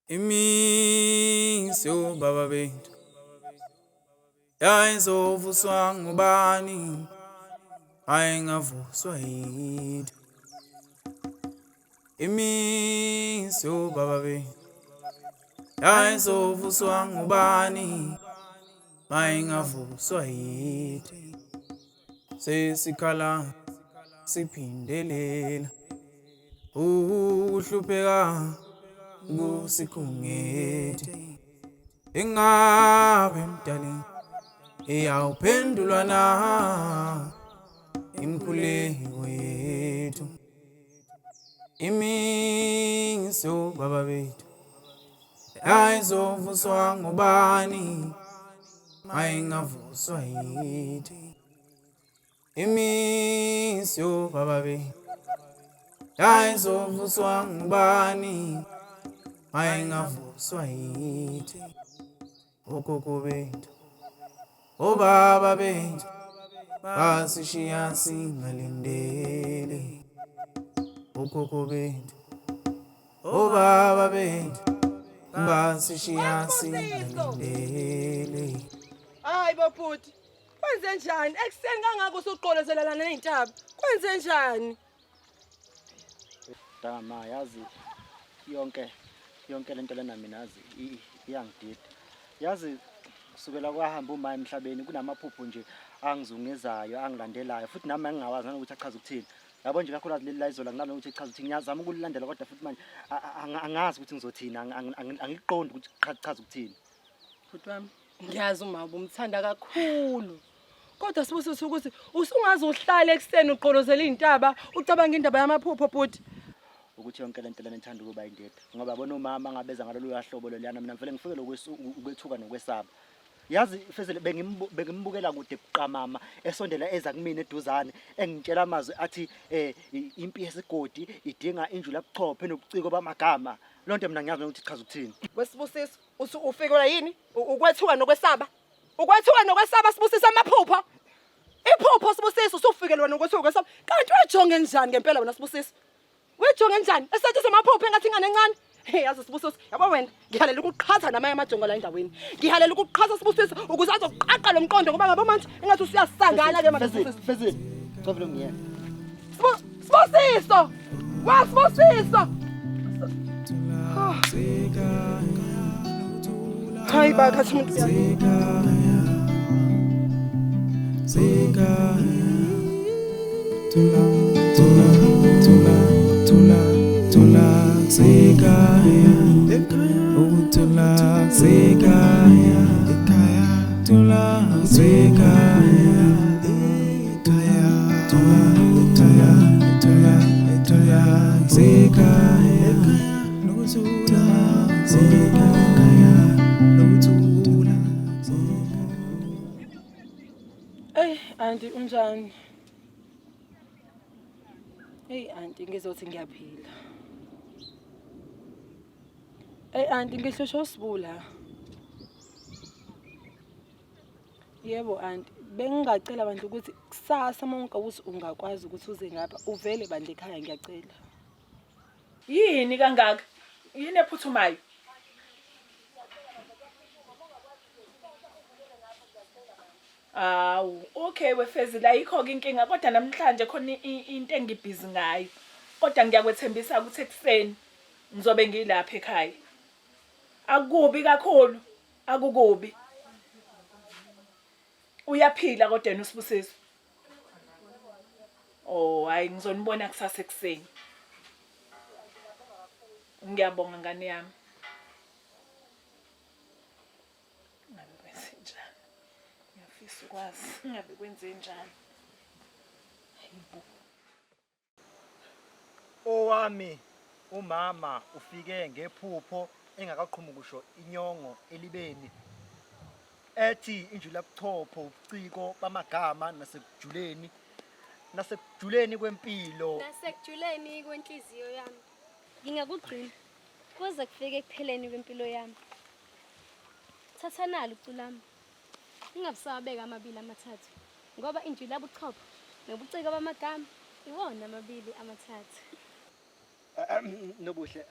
Imisyo baba bethu yayizovuswa ngubani ayengavuswa yithu. Imisyo baba bethu yayizovuswa ngubani ayengavuswa yithu. Sesikhala siphindelela uhlupheka kusikhungethe. Ingabe mdali iyawuphendulwa na imkhuleko yethu. Imisyo baba bethu yayizovuswa ngubani ayengavuswa yithu. Imisyo baba bethu yayizovuswa ngubani ayengavuswa yithu. Okhokho bethu obaba bethu basishiya singalindele. Okhokho bethu obaba bethu basishiya singalindele. Hayi baphuti, kwenze njani? Ekseni kangaka usuqolezelana nezintaba. Kwenze njani? Dama yazi yonke lento lena mina yazi iyangidida. Yazi kusukela kwahamba uma emhlabeni kunamaphupho nje angizungezayo angilandelayo futhi nami ngingawazi ukuthi achaza ukuthini. Yabo nje kakhulu leli la izola nginalo ukuthi ichaza ukuthi ngiyazama ukulilandela kodwa futhi manje angazi ukuthi ngizothina angiqondi ukuthi chaza ukuthini. Futhi wami, ngiyazi uma umthanda kakhulu. Kodwa sibusisa ukuthi usungaze uhlale ekseni uqolozela izintaba ucabanga indaba yamaphupho futhi. Ukuthi yonke lento lena ngithanda ukuba indeda ngoba yabona umama ngabeza ngalolu yahlobo leliyana mina ngivele ngifike ukwethuka nokwesaba. Yazi Fezile bengimbukela kude buqamama esondela eza kumina eduzane engitshela amazwi athi impi yesigodi idinga injula buchophe nobuciko bamagama. Lonto mina ngiyazi ukuthi ichaza ukuthini. Wesibusisa ufikelwa yini? Ukwethuka nokwesaba. Ukwethuka nokwesaba sibusisa amaphupho. Iphupho sibusisa usufikelwa nokwethuka nokwesaba. Kanti wejonge njani ngempela wena sibusisa? Wejonge njani? Esethe semaphupho engathi ingane encane. Hey yazi sibusisa, yabo wena ngihalela ukuqhatha namaye amajongo la endaweni. Ngihalela ukuqhatha sibusisa ukuze azoqaqa lo mqondo ngoba ngabo manje engathi usiyasangana ke manje sibusisa. Fezile, covelo ngiyena. Sibusiso! Wasibusiso! Hayi bakhathi umuntu Hey, auntie unjani? Hey auntie ngizothi ngiyaphila. Hey auntie ngihlushwa usibula. Yebo auntie, bengingacela bandle ukuthi kusasa monke ungakwazi ukuthi uze ngapha uvele bandle ekhaya ngiyacela. Yini kangaka? Yini ephuthumayo? Awu, okay wefezile ayikho ke inkinga kodwa namhlanje khona into engibhizi ngayo. Kodwa ngiyakwethembisa ukuthi ekseni ngizobe ngilapha ekhaya. Akukubi kakhulu, akukubi. Uyaphila kodwa yena uSibusiso. Oh, hayi ngizonibona kusasa ekseni. Ngiyabonga ngane yami. Ngabe kwenze njani? Ngiyafisa ukwazi ngabe kwenze njani. Hayibo. Owami umama ufike ngephupho engakaqhumi kusho inyongo elibeni. Ethi injula buchopho ubuciko bamagama nasekujuleni kwempilo. Nasekujuleni kwenhliziyo yami. Ngingakugcina kuze kufike ekupheleni kwempilo yami. Thatha nalo uculami. Ngingabusabeka amabili amathathu ngoba injula buchopho nobuciko bamagama iwona amabili amathathu. Nobuhle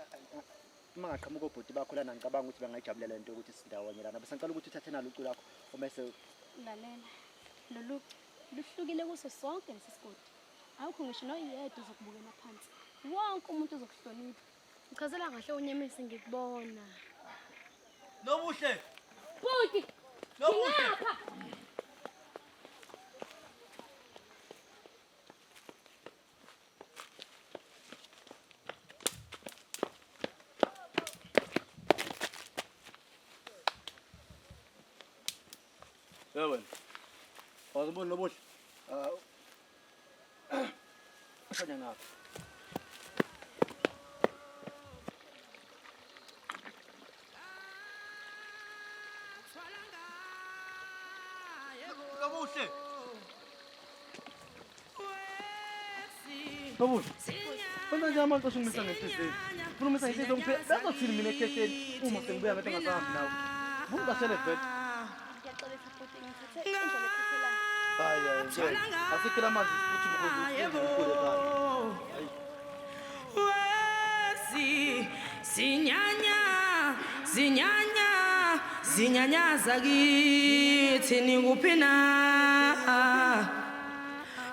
mangaqhamuka obhuti bakho lana ngicabanga ukuthi bangayijabulela lento ukuthi sindawonye lana bese ngicela ukuthi uthathe nalo ucu lakho umese lalela lolu luhlukile kuso sonke lesisigodi awukho ngisho noyedwa uzokubukela phansi wonke umuntu uzokuhlonipha uchazela kahle unyemisi ngikubona Nobuhle. bhuti ngapha Yebo. Awuziboni Nobuhle? Fanya ngapha. Nobuhle. Nobuhle. Kwenza nje amanto shungisa ngehlizweni. Ufuna umisa ngehlizweni ngiphela. Bazothini mina ekhehleni uma sengibuya ngathi ngasahambi nawe. Vuka basele vele. ngiyaxolisa bhuti ngithathe indlela ekhathelayo Hayi hayi. Asikela manje futhi mkhozi ukule ekhaya. Zinyanya zakithi nikuphi na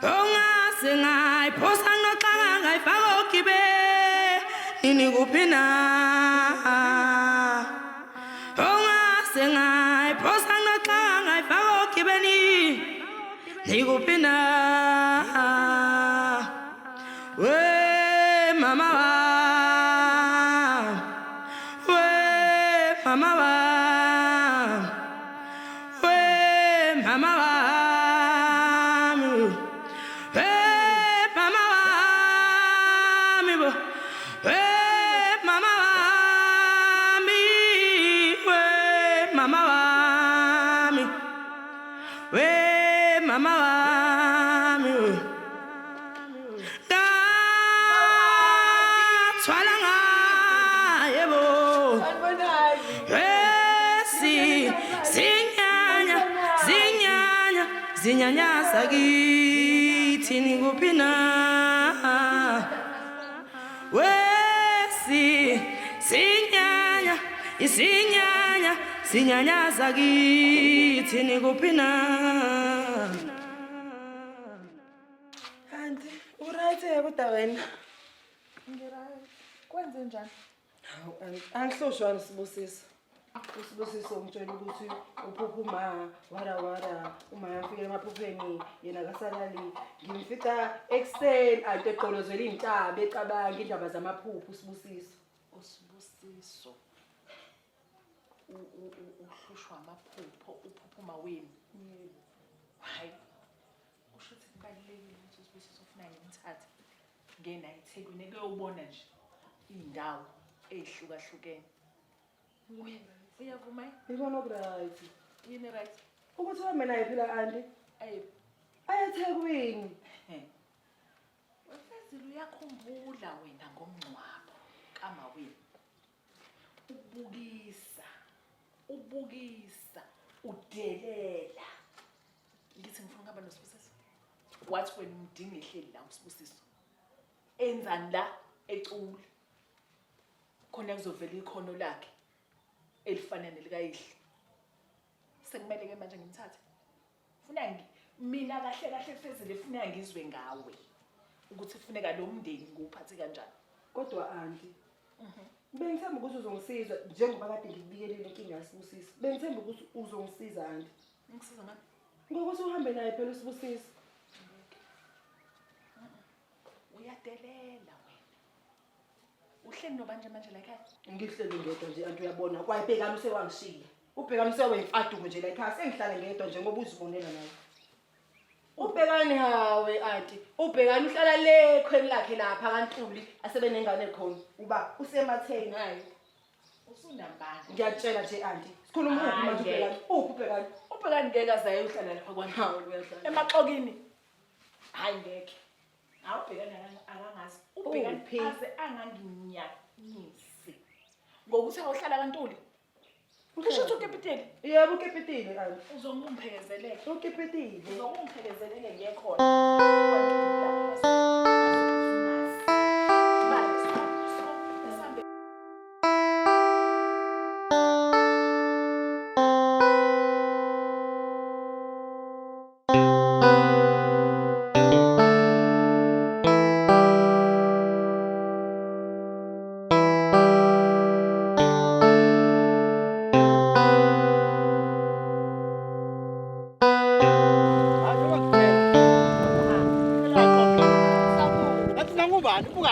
ongase ngayiphosa noxaka ngayifaka ogibe nikuphi na ongase ngayiphosa noxaka ngayifaka ogibe nikuphi na we mama Zinyanya sakithi nikuphi na zinyanya sakithi nikuphi na Kanti uright kodwa wena Ngiright. Kwenze njani? angihloshwana Sibusisa uSibusiso ngitshela ukuthi uphupha wara uma yafika emaphupheni yena kasalali ngimfica ekseni anti eqolozela intaba ecabanga indaba zamaphupho uSibusiso Usibusiso. Uhlushwa amaphupho uphuphuma wenu. Hayi. Kusho ukuthi kubalekile ukuthi uSibusiso ufuna ngimthathe. Ngena eThekwini kuyobona nje indawo ezihlukahlukene. Uyavuma? ngibona okuright Yini right? ukuthi wena naye phela anti Ayi. ayeThekwini Wefezile uyakhumbula wena ngomncwabo kama wena. Ubukisa, udelela. Ngithi ngifuna ngaba noSibusiso. Wathi wena umdinga ehleli la uSibusiso. Enzani la ecula? Khona kuzovela ikhono lakhe elifanele likayihle. Sekumele ke manje ngimthathe. Ufuna mina kahle Fezile ufuna ngizwe ngawe ukuthi kufuneka lo mndeni nguphathe kanjani. kodwa anti bengithemba ukuthi uzongisiza njengoba kade ngikubikelele inkinga yaSibusiso bengithemba ukuthi uzongisiza anti Ngisiza ngani? ngokuthi uhambe naye phela uSibusiso Uyadelela wena. Uhleli nobanje manje la ekhaya? ngihleli ngedwa nje anti uyabona kwayibhekana usewangishiya ubhekana usewemfaduko nje la ekhaya sengihlala ngedwa njengoba uzibonela nawe ubhekani hawe anti ubhekani uhlala le khweni lakhe lapha kaNtuli asebenengane khona uba usematheni Hayi. Usunambanga. ngiyatshela nje anti sikhuluma uphi manje ubhekani ubhekani Ubhekani ngeke azaye uhlala lapha hawe uyahlala emaxokini. Hayi ngeke. Awubhekani akangazi. Ubhekani Uphi? aze anganginyanyisi. Ngokuthi awuhlala kaNtuli. Kusho ukuthi ukepiteli yebo ukepitile anti uzongumphelezeleke. ukepitile Uzongumphelezeleke ngekhona.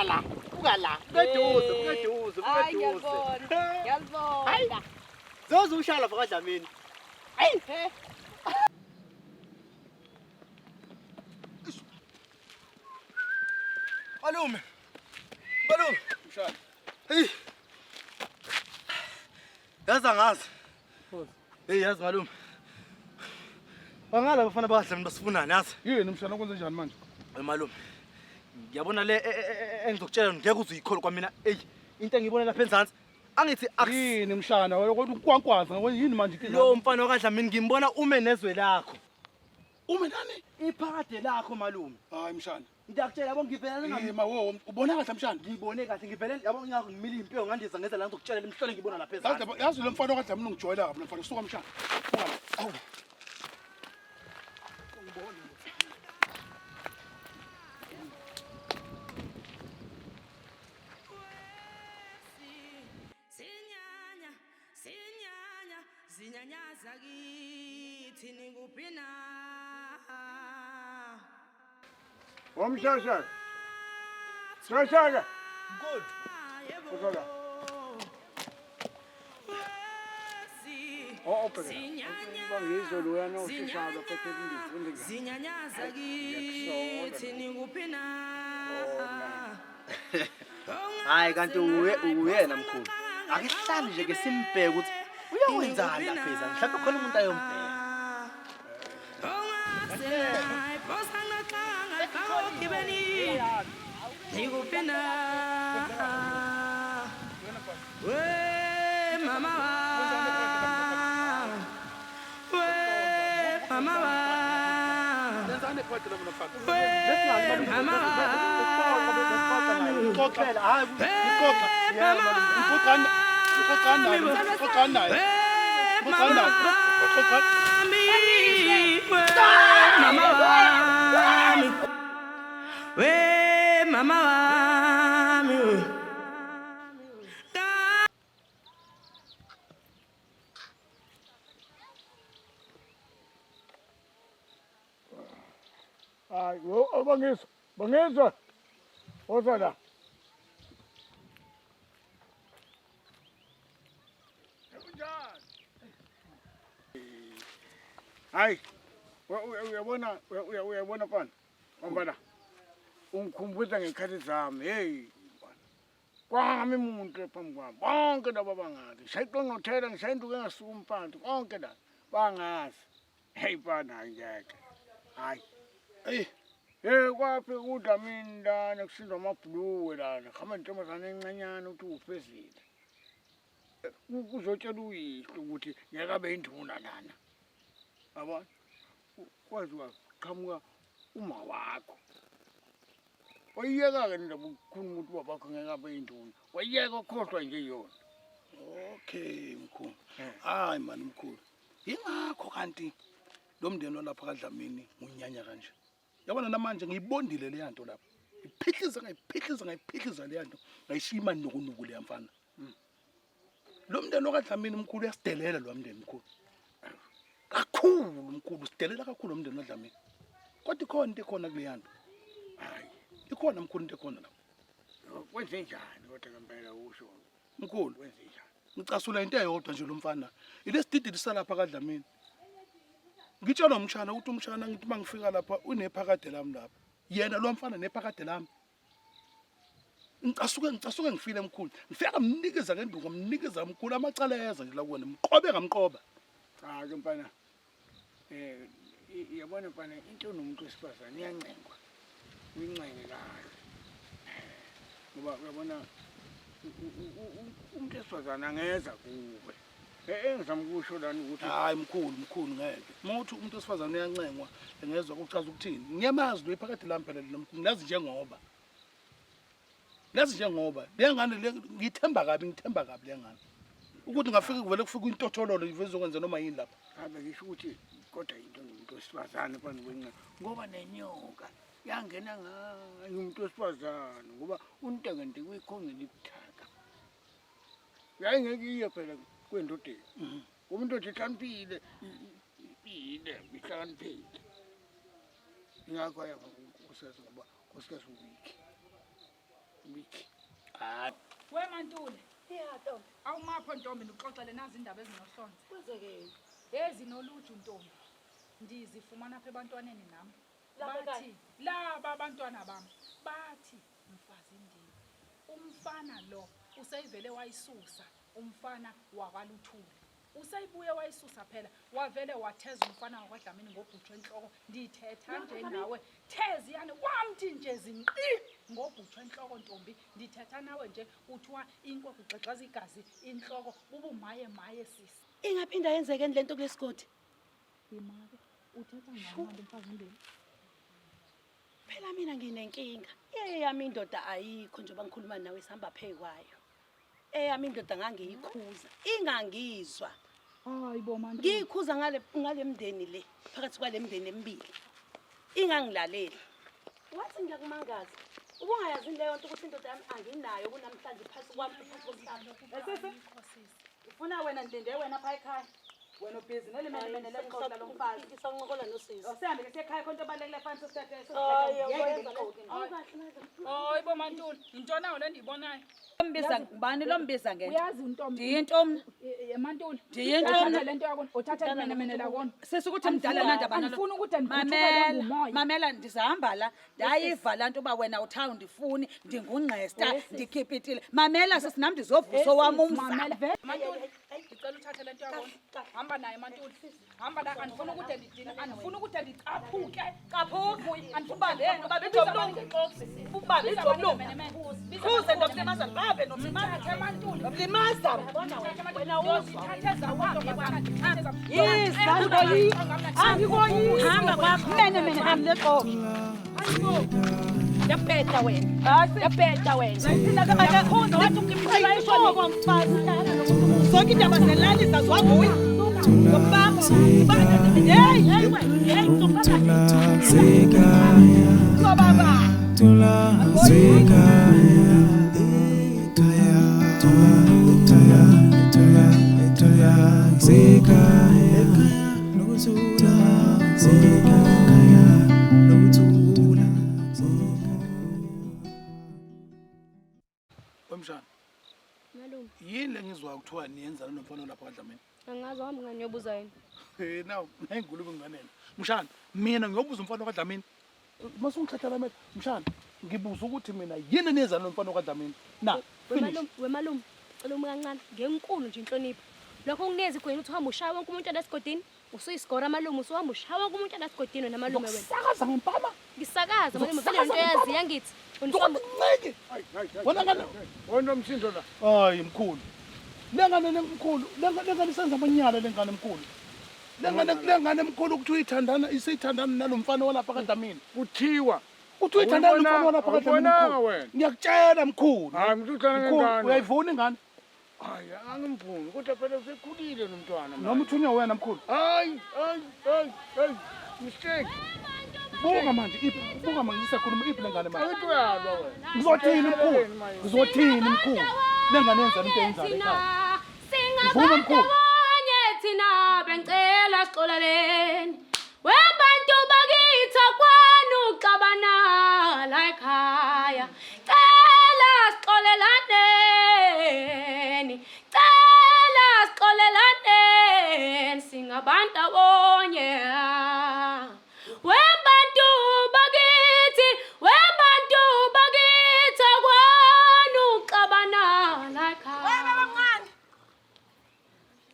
la. Buka la. Bukeduze. Hayi ngiyabona. Ngiyabona. Zoze ushala lapha kaDlamini. Hayi. Malume. Mshana. Hey. Yazi. Hey yazi malume. Bangala bafana bakaDlamini basifunani yazi. Yini mshana kwenze njani manje? Malume. Ngiyabona le engizokutshela ngeke uzuyikholwa kwamina. Ey, into engiyibona lapha enzansi. Angithi Yini mshana kodwa ukwankwaza yini manje inkinga? lo mfana wakaDlamini ngimbona ume nezwe lakho. Ume nani? Iphakade lakho malume. Hayi mshana. Ngiyakutshela yabo ngivela ngami. Wo ubona kahle mshana? Ngibone kahle ngivele yabo ngiyakho ngimile impilo ngandiza ngeza la ngizokutshela lemhlole ngibona lapha enzansi. Yazi lo mfana kaDlamini ungijoyela kabi lo mfana suka mshana. Awu. Zinyanyaza kithi nikuphi na? Wamshasha. Shasha. Good. Uzola. Bangizolo uyana ushishalo phethe indifundile. Zinyanyaza kithi nikuphi na? Hayi kanti uyena mkhulu. Akihlali nje ke simbheke ukuthi uyawenzani lapha ezani. Mhlawumbe khona umuntu ayombheka. Nikuphi na? We mama we mama Lenzani phethe lo mfana. mama Uxoxela hayi uxoxa. Yebo uxoxana. Uxoxana we mama wami Hayi bangizwa. Ozala. Hayi. Uyabona mfana. Ngoba ungikhumbuza ngekhathi zami. Hey. Kwami umuntu ephambi kwami. Bonke laba bangazi. Shayiqonqothela ngishayenduke ngasuka umpanto. Konke la bangazi. Hey bana ngeke. Hayi. Hey. Kwapi kuDlamini lana kusindwa amabhuluwe lana. Khama intombazane encanyana uthi ufezile. Kuzotshela uyihlo ukuthi ngeke abe induna lana. Yabona? Kwaziwa qhamuka uma wakho. Wayiyeka ke ndaba ukukhuluma ukuthi babakho ngeke abe induna. Wayiyeka ukhohlwa nje yona. Okay mkhulu. Hayi man mkhulu. Yingakho kanti lo mndeni walapha kaDlamini ngunyanya kanje. Yabona namanje ngiyibondile le yanto lapha. Ngayiphihliza le yanto. Ngayishima nokunuku le mfana. Lo mndeni wakaDlamini mkhulu uyasidelela lo mndeni mkhulu. Kakhulu mkhulu sidelela kakhulu lo mndeni kaDlamini. Kodwa ikhona into ekhona kule yanto. Hayi, ikhona mkhulu into ekhona lapha. Wenze njani kodwa ngempela usho? Mkhulu, Wenze njani? ngicasula into eyodwa nje lo mfana. Ilesididi lisalapha kaDlamini. Ngitshela umshana ukuthi umshana ngithi mangifika lapha unephakade lami lapha. Yena lo mfana nephakade lami. Ngicasuke ngifile mkhulu. Ngifika mnikeza ngenduku, mnikeza mkhulu amacala eza nje la kuwena. Mqobe ngamqoba. Cha ke mfana. Yabona mfana into nomuntu wesifazane iyancengwa. Uyincenge kahle. Ngoba uyabona umuntu wesifazane angeza kuwe. Engizama ukusho lana ukuthi Hayi mkhulu ngeke. Mothi umuntu wesifazane uyancengwa engezwe ukuchaza ukuthini. Ngiyamazi lo iphakade lami phela lo mkhulu. Ngazi njengoba. Lengane ngithemba kabi lengane. Ukuthi ngafika kuvele kufika intothololo ivezokwenza noma yini lapha. Habe ngisho ukuthi kodwa into nomuntu wesifazane phansi kwencane ngoba nenyoka yangena ngayo umuntu wesifazane ngoba untekente kuyikhongela ibuthaka. Yayingeke iye phela kwendodeni. Umuntu othi hlaniphile ihlaniphile. Ingakho yaba ukusasa ngoba kusikazi uwiki. Mithi. Hayi. Wemantule, Yeah, Ntombi. awumapho Ntombi nikuxoxele nazi indaba ezinohlonze. Kwenzekeni? Ezinoluju Ntombi. Ndizifumana apha ebantwaneni nami. Lapha Bathi laba abantwana bami bathi mfazi Ndiwe. Umfana lo useyivele wayisusa umfana wakwaLuthuli. Useyibuye wayisusa phela wavele watheza umfana wakwaDlamini ngobhuthwe enhloko. Ndithetha nje nawe thezi yani wamthi nje zinqi ngobhuthwe enhloko Ntombi. Ndithetha nawe nje uthiwa inkwenkwe igxexaza igazi inhloko bubumaye maye sisi. Ingaphinda yenzeke lento kulesigodi. Imake uthetha ngani mfazi Ndiwe? Phela mina nginenkinga. Eyami indoda ayikho njengoba ngikhuluma nawe sihamba phekwayo. Eyami indoda ngangiyikhuza, ingangizwa. Hayibo manje. Ngiyikhuza ngale mndeni le, phakathi kwale mndeni emibili. Ingangilaleli. Wathi ngiyakumangaza. Ubungayazi leyo nto ukuthi indoda yami anginayo kunamhlanje phansi kwami phansi komhlaba. Ufuna wena ndinde wena pha ekhaya. Wena ubhizi nelimele lexoxa lo mfazi. Ngisanqokola nosisi. Awusihambe ke sekhaya khonto balekile fanele sisithathe. Hayibo Mantuli, into nawo le ndiyibonayo. Mbiza ngubani lo mbiza ngene? Uyazi Ntombi. Ndiyintombi. Mantuli. Ndiyintombi. Lento yakho uthatha imene lakona. Sisukuthi mdala nanda bana. Angifuni ukuthi ndiphuthuke Mamela, ngumoya. mamela ndizahamba la. Ndayiva la nto ba wena uthawu ndifuni, ndingungqesta, ndikhipitile. Mamela sisinami ndizovuso wami umzala. Mantuli, ngicela uthathe lento yakho. Hamba naye Mantuli. Hamba la andifuni ukuthi ndidini, andifuni ukuthi ndicaphuke. Caphuki, andifubambeni ngoba bethomlungu. Ubambe ithomlungu. Khuze nomlimazana babe nomlimazana Mantuli. nomlimazana. Wena uzithatheza wami bana. Yizangoyi. Angikoyi. Hamba kwakho. Mene hamle qoko. Yapeta wena. Yapeta wena. Thina kabana khona wathi umlimqhela ishoni kwamfazi. Zonke indaba zelali zaziwabuya. Ngobaba. Hey, wena. Ngobaba. Wemshana, Malume, yini lengizwa kuthiwa niyenzana nomfana lapha kaDlamini? angazi wami ngani yobuza yini. Now, ngengulube ngimanene. Mshana, mina ngiyobuza umfana kaDlamini. Masungithathela amehlo. Mshana, ngibuza ukuthi mina yini niyenzana nomfana kaDlamini? Na, finish. Wemalume, cela kancane, ngenkulu nje inhlonipho. Lokho kungenza igwini ukuthi uhambe ushaya wonke umuntu esigodini. Usuyisigora malume, usuhamba ushaya wonke umuntu esigodini namalume wena. Sakaza ngempama. Ngisakaza malume, vele into yazi yangithi. Uniform Ncike. Wona ngane. Wona umsindo la. Hayi mkhulu. Lengane lemkhulu, lengane senza amanyala lengane mkhulu. Lengane mkhulu ukuthi uyithandana, isithandana nalomfana walapha kaDlamini. Kuthiwa Uthi uyithandana nomfana walapha Awubonanga kaDlamini. wena. Ngiyakutshela mkhulu. Hayi mthutana Mkhulu, ngengane. uyayivuna ingane? Hayi angimphuni kodwa phela usekhulile nomntwana. Noma uthunywa wena mkhulu. Hayi, mistake. Buka manje, buka manje sisakhuluma iphi lengane manje. Awuthi uyalwa wena. Ngizothini mkhulu? Ngizothini mkhulu? Lengane yenza into eyenzalo ekhaya. Ivuma mkhulu. thina bengcela sixolaleni. Webantu bakithi kwanuxabana la ekhaya. Cela sixolelaneni. Cela sixolelaneni singabantu bonye. Webantu bakithi kwanuxabana la ekhaya.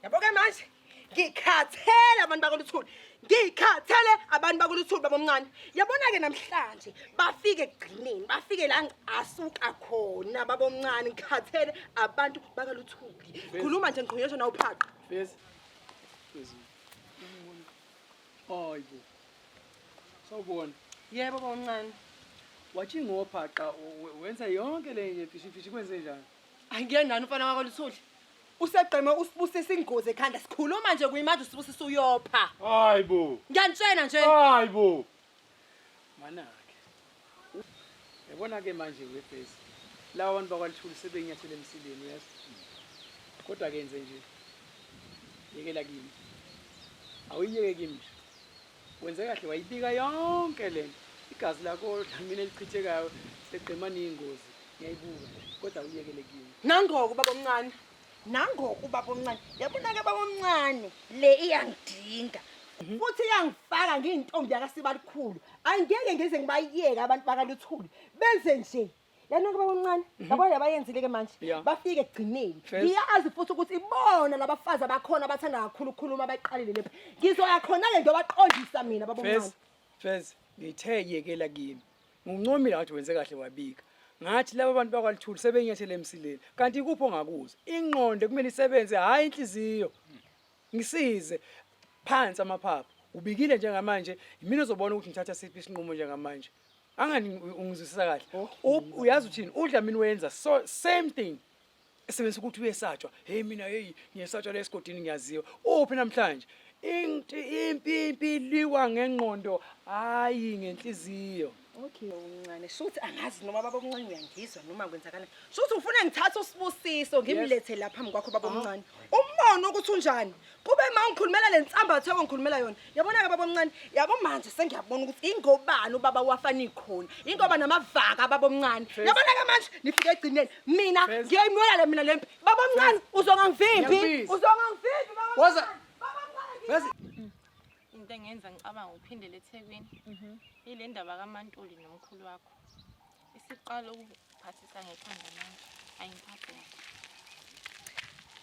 Yabo-ke manje ngikhathele abantu bakoluthuli. Ngikhathele abantu bakoluthuli babomncane. Yabona-ke namhlanje bafike ekugcineni, bafike la asuka khona babomncane. Ngikhathele abantu bakaluthuli. Khuluma nje ngiqhonyesha nawe uphaqa. Fezi. Hayibo. Sawubona. Yebo babomncane. Wathi ngophaqa wenza yonke le fishi kwenze njani? Angiyenani umfana wakoluthuli. Usegqeme usibusisa ingozi ekhanda sikhuluma nje kuyimanje usibusisa uyopha. Hayibo. Ngiyantshela nje. Hayibo. Manake. Yabona ke manje wefesi. Lawa abantu bakwaLuthuli sebenyathele emsileni uyazi. Kodwa kenze nje. Yekela kimi. Awuyiyeke kimi. Wenze kahle wayibika yonke lento. Igazi lakho mina elichithekayo segqemani ingozi. ngiyayibuka kodwa uyekele kimi. Nangoku baba omncane. Nangoku baba omncane. Yabona ke baba omncane le iyangidinga. Futhi iyangifaka ngiyintombi yakasibalikhulu. Angeke ngeze ngibayiyeke abantu bakaLuthuli. Benze nje. Yana ke baba omncane. Yabona yabayenzile ke manje. Bafike egcineni. Ngiyazi futhi ukuthi ibona labafazi abakhona abathanda kakhulu ukukhuluma abayiqalile lapha. Ngizoya khona ke ngiyobaqondisa mina baba omncane. Fez, ngithe yekela kimi. Ngincomile ngathi wenze kahle wabika. Ngathi laba bantu bakwaLuthuli sebenyathele emsileni. Kanti kupho ngakuza. Ingqondo kumele isebenze hayi inhliziyo. Ngisize phansi amaphaphu. Ubikile njengamanje, mina uzobona ukuthi ngithatha siphi isinqumo njengamanje. Angani ungizwisisa kahle. Uyazi uthini? UDlamini wenza so same thing. Esebenzisa ukuthi uyesatshwa. Hey mina ngiyesatshwa la esigodini ngiyaziwa. Uphi namhlanje? Impi liwa ngengqondo hayi ngenhliziyo. Okay omncane. Shuthi angazi noma baba omncane uyangizwa noma kwenzakala. Shuthi ufuna ngithatha usibusiso ngimlethe lapha phambi kwakho baba omncane. Umbono ukuthi unjani? Kube mangikhulumela lensambatho engikhulumela yona. Yabona ke baba omncane, yabo manje sengiyabona ukuthi ingobani ubaba wafana ikhona. Ingoba namavaka baba omncane. Yabona ke manje nifike egcineni. Mina ngiyayimwela mina lempi. Baba omncane uzongangivimbi. Uzongangivimbi baba. Woza. Baba into engenza ngicabanga uphindele eThekwini ile ndaba kaMantuli nomkhulu wakho isiqala ukuphathisa ngekhanda manje ayingiphathe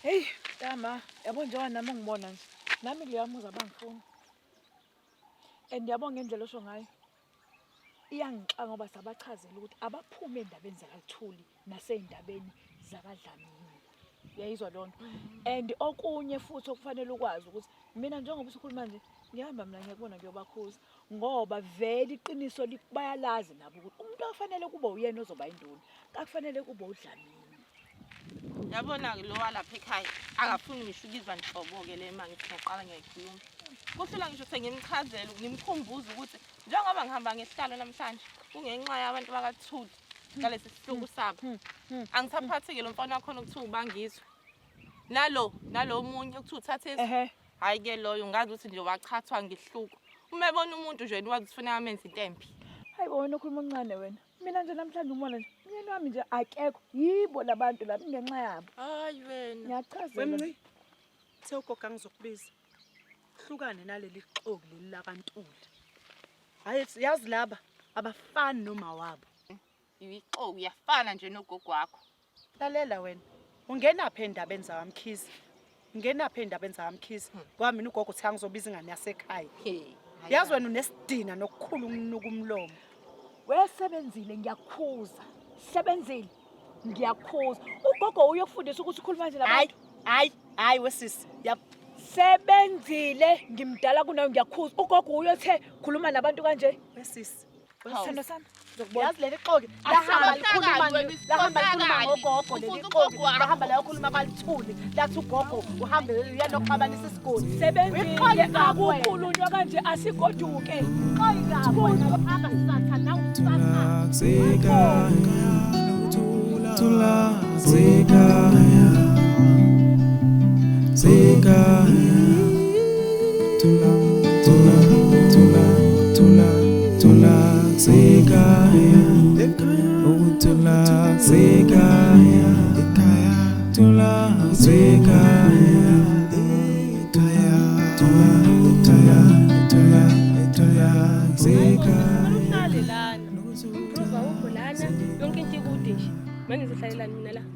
hey dama yabo njengoba nami ngibona nje nami liyamuza abangifuna and yabonga ngendlela osho ngayo iyangixaka ngoba sabachazela ukuthi abaphume endabeni zakaLuthuli naseyindabeni zakaDlamini uyayizwa lonto and okunye futhi okufanele ukwazi ukuthi mina njengoba usikhuluma nje ngihamba mina ngiyakubona ngiyobakhuza ngoba vele iqiniso bayalazi nabo ukuthi umuntu afanele kube uyena ozoba induna akufanele kube uDlamini yabona lo walapha ekhaya akafuni ngisho ukizwa nhlobo ke le manje siqala ngiyayikhuluma kuhlula ngisho sengimchazela ngimkhumbuza ukuthi njengoba ngihamba ngesihlalo namhlanje kungenxa yabantu bakaThuli ngalesi sihluku sabo angisaphathike lo mfana wakho ukuthi ubangizwe nalo omunye ukuthi uthathe hayi ke loyo ngazi ukuthi nje wachathwa ngihluku uma ebona umuntu nje wazi ufuna amenze intempi hayi wena okhuluma oncane wena mina nje namhlanje ngibona nje myeni wami nje akekho yibo labantu lapha ngenxa yabo hayi wena ngiyachazela wemncane sewugoga ngizokubiza hlukane naleli xoku leli lakaNtuli hayi yazi laba abafani noma wabo uyixoku uyafana nje nogogo wakho lalela wena ungenaphi endabeni zakamkhizi ungenaphi endabeni zakamkhizi ngoba mina ugogo uthi angizobiza ingane yasekhaya yazi wena unesidina nokukhulu ukunuka umlomo wesebenzile ngiyakhuza sebenzile ngiyakhuza ugogo uyokufundisa ukuthi ukhuluma nje labantu hayi wesisi sebenzile ngimdala kunayo ngiyakhuza ugogo uyothe khuluma nabantu kanje wesisi wesithando sami yazi leli xoki lahamba likhuluma ngogogo leli xoki lahamba layokhuluma kaLuthuli lathi ugogo uhambe uyena oqabanisa isigodi sebenzile akukhulunywa kanje asigoduke xoyi ngabo hamba isatha nawu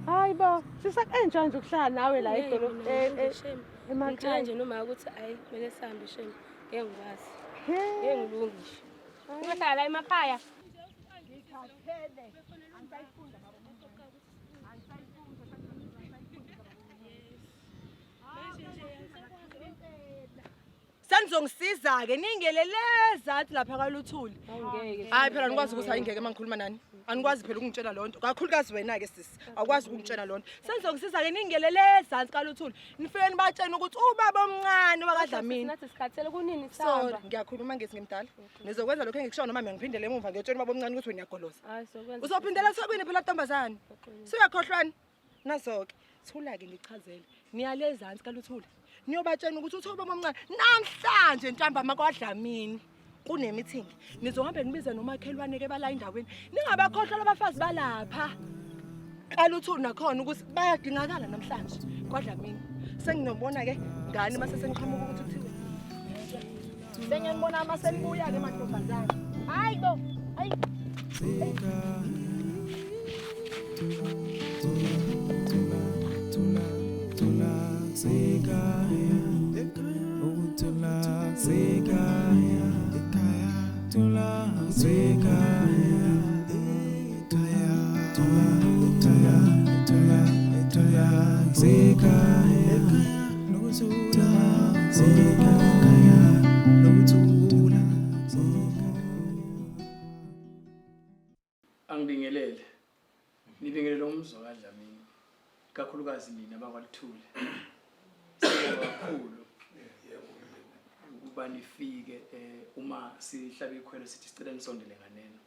hayi bo sisakenjani nje ukuhlala nawe la edolobheni emakhaya nje noma ukuthi ayi kumele sihambe shema ngeke ngikwazi ngeke ngilungishe ungahlala la emakhaya ngikhathele angizayifunda baba sanizongisiza ke ningeleleza athi lapha kaLuthuli hayi phela nikwazi ukuthi ayingeke mangikhuluma nani anikwazi phela ukungitshela lonto kakhulukazi wena ke sisi akwazi ukungitshela lonto sanizongisiza ke ningeleleza athi kaLuthuli nifike nibatshena ukuthi ubaba omncane wakaDlamini nathi sikhathele kunini sihamba ngiyakhuluma ngethi ngimdala nizokwenza lokho engikusho noma ngiphindele emuva ngiyotshela ubaba omncane ukuthi wena uyagoloza hayi sokwenza uzophindela Thobini phela ntombazana siyakhohlwana nazo ke thula ke ngichazele niyalezansi kaLuthuli niyobatshena ukuthi uthi ubaba omncane namhlanje ntambama kwaDlamini kunemeeting nizohambe nibize nomakhelwane ke bala endaweni ningabakhohlwa abafazi balapha Qala uthuli nakhona ukuthi bayadingakala namhlanje. Kodwa mina senginobona ke ngani mase sengiqhamuka ukuthi kuthiwe. Sengiyanibona mase nibuya ke mantombazana. Hayi bo. Hayi. Angibingelele. Nibingelele umzo kaDlamini. Kakhulukazi mina bakwaLithule. Siyabonga kakhulu. Ukuba nifike uma sihlaba ikhwelo sithi sicela nisondele nganeno.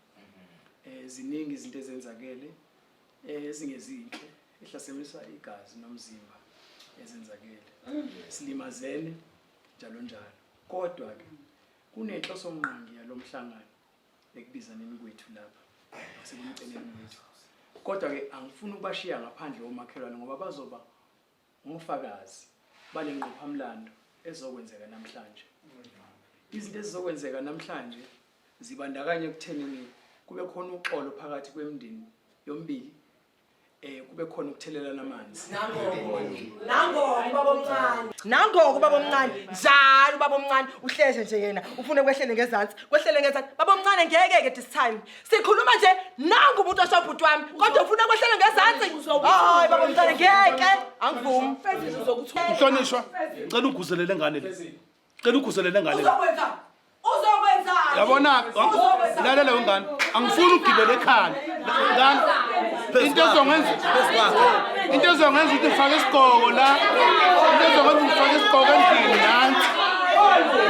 Ziningi izinto ezenzakele ezingezinhle ehlaselisa igazi nomzimba ezenzakele. Silimazene njalo njalo. Kodwa ke kunenhloso mnqangi yalomhlangano ekubizaneni kwethu lapha. Asekumceleni kwethu. Kodwa ke angifuni ukubashiya ngaphandle omakhelwane ngoba bazoba ngofakazi bale ngqophamlando ezokwenzeka namhlanje. Izinto ezizokwenzeka namhlanje zibandakanya ekuthenini kube khona uxolo phakathi kwemindeni yombili kube khona ukuthelelana amanzi. Nangoku baba omncane. Nangoku baba omncane. Njalo baba omncane uhleze nje yena ufune kwehlele ngezantsi. Kwehlele ngezantsi. Baba omncane ngeke ke this time. Sikhuluma nje nangu umuntu oshobhuti wami. Kodwa ufuna kwehlele ngezantsi. Hayi baba omncane ngeke. Angivumi. Uhlonishwa. Ngicela uguzelele ngane le. Ngicela uguzelele ngane le. Uzokwenza. Yabona lalela wengane. Angifuni ugibele ekhaya. Ngane. Into ezongenza ukuthi ufake isigqoko la. Into ezongenza ukuthi ufake isigqoko endlini nansi.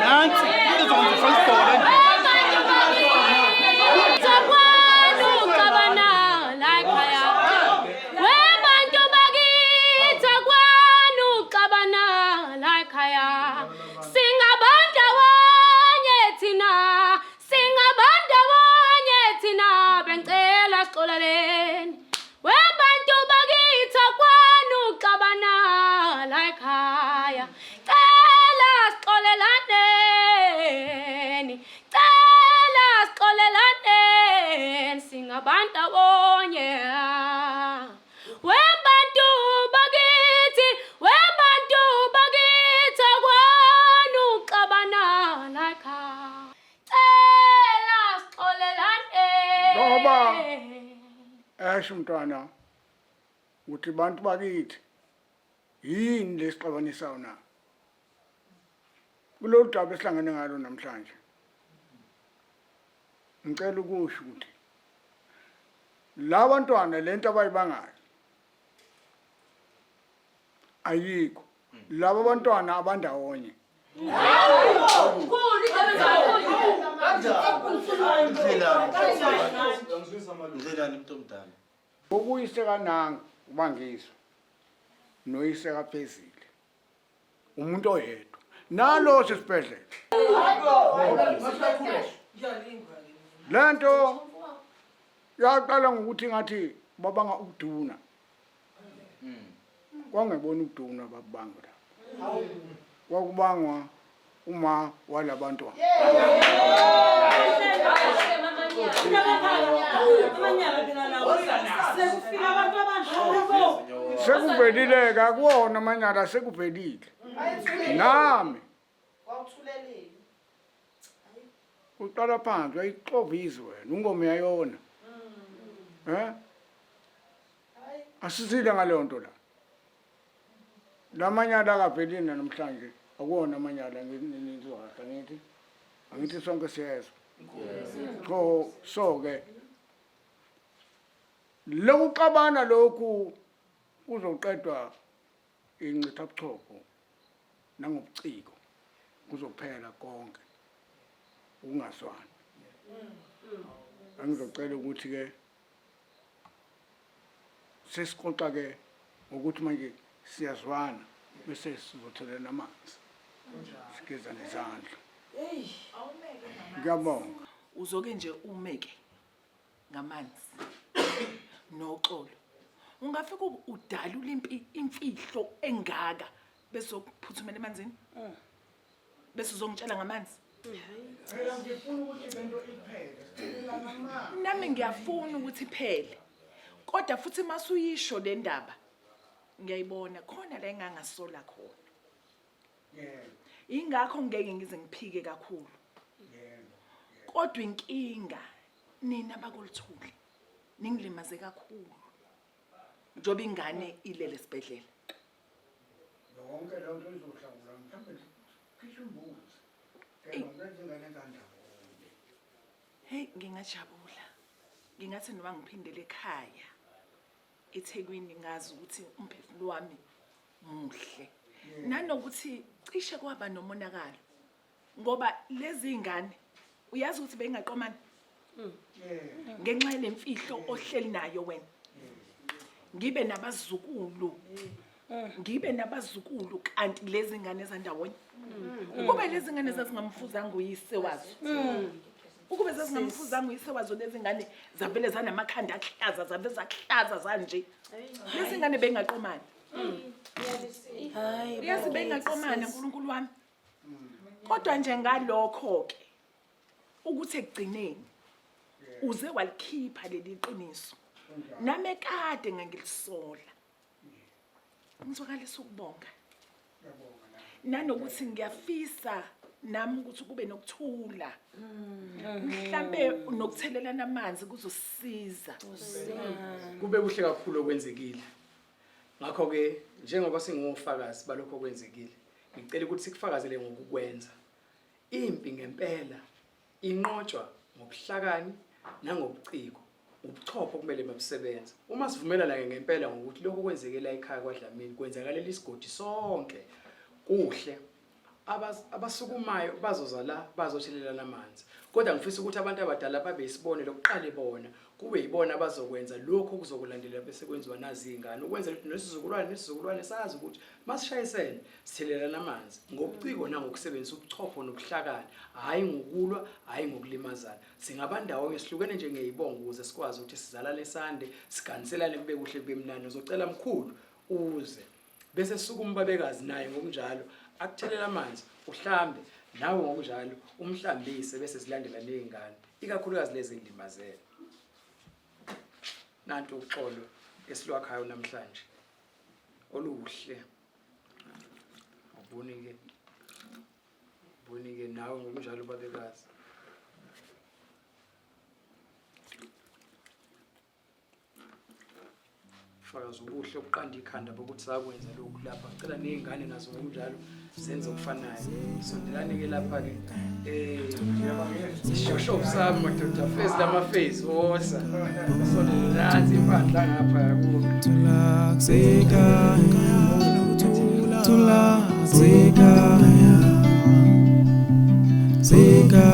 Nansi into ezongenza ufake isigqoko endlini. Umntwana uthi bantu bakithi yini lesixabanisayo na kulolu daba esihlangene ngalo namhlanje ngicela ukusho ukuthi labantwana lento abayibangayo ayikho laba bantwana abandawonye Ukuyise kananga ubangiswa noyise kaphezile umuntu oyedwa nalo sesibhedlela lento yaqala ngokuthi ngathi babanga ukuduna kwangebona ukuduna babanga la kwakubangwa uma walabantwana sekuphelile kakuwona amanyala sekuphelile nami uqala phansi uyayixovisa wena ungoma yayona asizile ngaleyo nto la lamanyala akaphelile namhlanje akuwona amanyala ngizwahla angithi sonke siyezwa so ke lokuxabana lokhu kuzoqedwa incithabuchopho nangobuciko kuzophela konke ukungazwani angizocela ukuthi ke sesixoxa ke ukuthi manje siyazwana bese sizothelena amanzi sigeza nezandla ngiyabonga uzoke nje umeke ngamanzi noxolo ungafika udalula imfihlo engaka bese ukuphuthumela emanzini bese uzongitshela ngamanzi. Phela ngifuna ukuthi lento iphele. Sicela ngamanzi. Nami ngiyafuna ukuthi iphele. Kodwa futhi masuyisho le ndaba ngiyayibona khona la engangasola khona. Yebo. Ingakho ngeke ngize ngiphike kakhulu. Yebo. Kodwa inkinga nina bakuluthuli ningilimaze kakhulu. Njoba ingane ilele esibhedlela. Yonke lento izohlawula mhlambe khishwe imbuzi. Ngeke ngane kanjani. Hey ngingajabula. Ngingathi noma ngiphindele ekhaya. eThekwini ngazi ukuthi umphefumulo wami muhle. Nanokuthi cishe kwaba nomonakalo. Ngoba lezi ingane uyazi ukuthi bengaqomana. Ngenxa lemfihlo ohleli nayo wena. Ngibe nabazukulu kanti lezi ingane ezandawonye. Ukube lezi ingane zazingamfuzanga uyise wazo. Ukube zazingamfuzanga uyise wazo lezi ingane zavele zanamakhanda ahlaza zabe zahlaza zanje. Lezi ingane bengaqomana. Hayi yazi bengaqomana uNkulunkulu wami. Kodwa nje ngalokho ke ukuthi ekugcineni uze walikhipha leli qiniso. Nami kade ngangilisola. Ngizwakalisa ukubonga. Nanokuthi ngiyafisa nami ukuthi kube nokuthula. Mhlambe nokuthelelana amanzi kuzosisiza. Kube kuhle kakhulu okwenzekile. Ngakho ke njengoba singofakazi balokho okwenzekile, ngicela ukuthi sikufakazele ngokukwenza. Impi ngempela inqotshwa ngobuhlakani nangobuciko. Ubuchopho kumele mabusebenza. Uma sivumelana ngempela ngokuthi lokho kwenzekela ekhaya kwaDlamini kwenzakalela isigodi sonke kuhle. Abasukumayo bazoza la bazothelelana amanzi. Kodwa ngifisa ukuthi abantu abadala babe isibone lokuqale bona kube yibona abazokwenza lokho kuzokulandela bese kwenziwa nazi ingane ukwenza nesizukulwane sazi ukuthi masishayisene sithelelana amanzi ngobuciko nangokusebenzisa ubuchopho nobuhlakani, hayi ngokulwa, hayi ngokulimazana. Singabandawo ngesihlukene nje ngeyibonga ukuze sikwazi ukuthi sizalane sande siganiselane kube kuhle kube mnandi. Uzocela mkhulu uze bese sukumbabekazi naye ngokunjalo akuthelela amanzi uhlambe nawe ngokunjalo umhlambise bese silandela nezingane ikakhulukazi lezi endimazela. Nanto uxolo esilwakhayo namhlanje oluhle. Ubonike nawe ngokunjalo babekazi. Fakaza ubuhle obuqanda ikhanda bokuthi sakwenza lokhu lapha. Ngicela nezingane nazo ngokunjalo zenze okufanayo. Sondelane ke lapha ke shosho sami madoda face lama face osa. Sondelane impandla ngapha yabo. Tula zeka Zeka